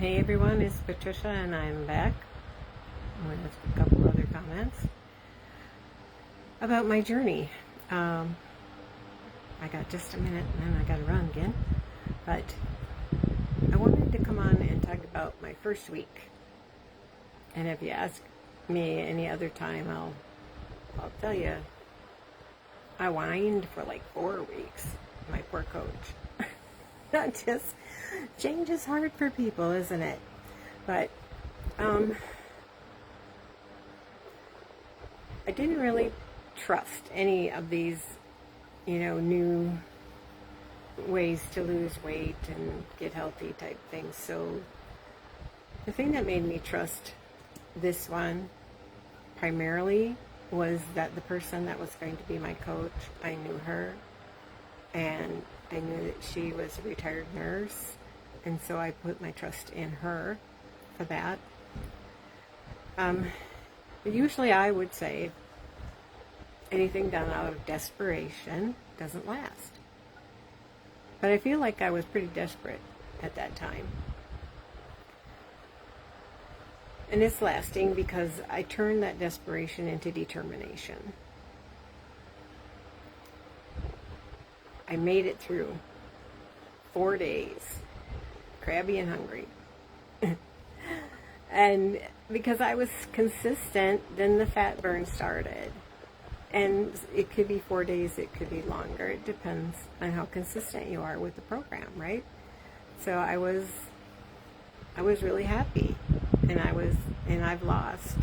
Hey everyone, it's Patricia and I'm back with a couple other comments about my journey. I got just a minute and then I gotta run again. But I wanted to come on and talk about my first week. And if you ask me any other time, I'll tell you I whined for like 4 weeks. My poor coach. Not just change is hard for people, isn't it? But I didn't really trust any of these, new ways to lose weight and get healthy type things. So the thing that made me trust this one primarily was that the person that was going to be my coach, I knew her, and I knew that she was a retired nurse, and so I put my trust in her for that. Usually I would say anything done out of desperation doesn't last. But I feel like I was pretty desperate at that time. And it's lasting because I turned that desperation into determination. I made it through 4 days, crabby and hungry. And because I was consistent, then the fat burn started. And it could be 4 days, it could be longer. It depends on how consistent you are with the program, right? So I was really happy. And I've lost,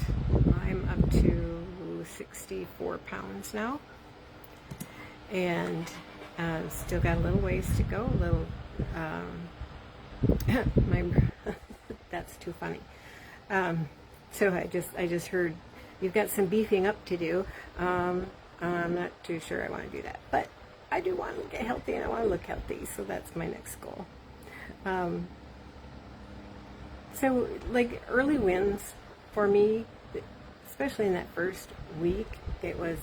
I'm up to 64 pounds now. And still got a little ways to go. That's too funny. So I just heard you've got some beefing up to do. I'm not too sure I want to do that, but I do want to get healthy and I want to look healthy. So that's my next goal. So like early wins for me, especially in that first week, it was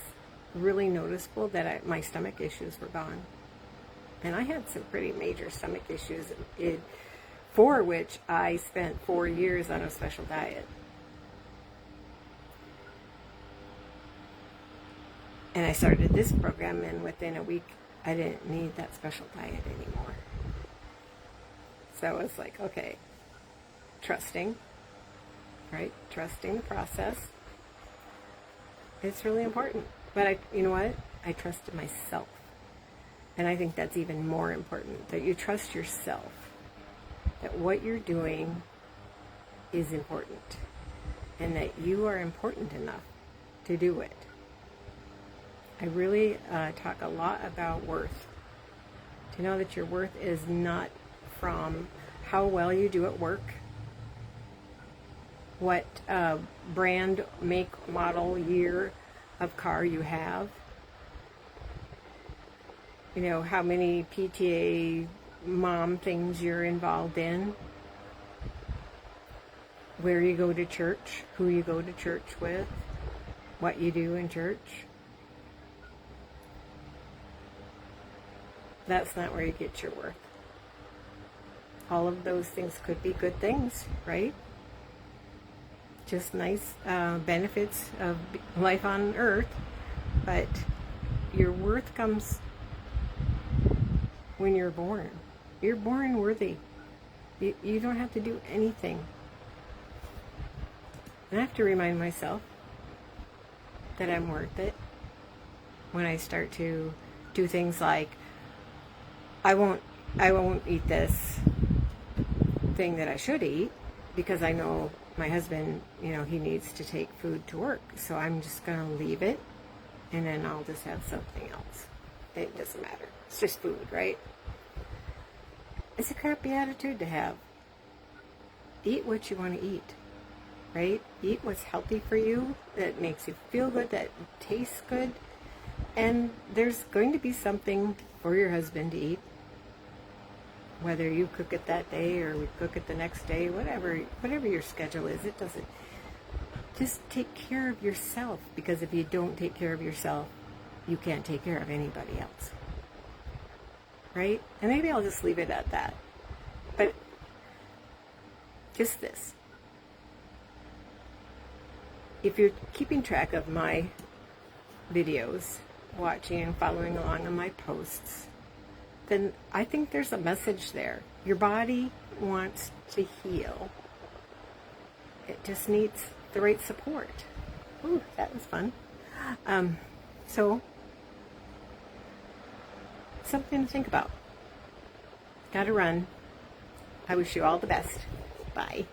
really noticeable that my stomach issues were gone. And I had some pretty major stomach issues, for which I spent 4 years on a special diet. And I started this program, and within a week, I didn't need that special diet anymore. So I was like, okay, trusting, right? Trusting the process. It's really important. But you know what? I trusted myself. And I think that's even more important, that you trust yourself, that what you're doing is important, and that you are important enough to do it. I really talk a lot about worth. To know that your worth is not from how well you do at work, what brand, make, model, year of car you have, how many PTA mom things you're involved in, where you go to church, who you go to church with, what you do in church. That's not where you get your worth. All of those things could be good things, right? Just nice benefits of life on earth, but your worth comes when you're born. You're born worthy. You don't have to do anything. And I have to remind myself that I'm worth it when I start to do things like I won't eat this thing that I should eat because I know my husband, he needs to take food to work. So I'm just going to leave it and then I'll just have something else. It doesn't matter. It's just food, right? It's a crappy attitude to have. Eat what you want to eat, right? Eat what's healthy for you, that makes you feel good, that tastes good. And there's going to be something for your husband to eat. Whether you cook it that day or we cook it the next day, whatever your schedule is, it doesn't. Just take care of yourself, because if you don't take care of yourself, you can't take care of anybody else. Right? And maybe I'll just leave it at that. But just this. If you're keeping track of my videos, watching and following along on my posts, then I think there's a message there. Your body wants to heal. It just needs the right support. Ooh, that was fun. So, something to think about. Gotta run. I wish you all the best. Bye.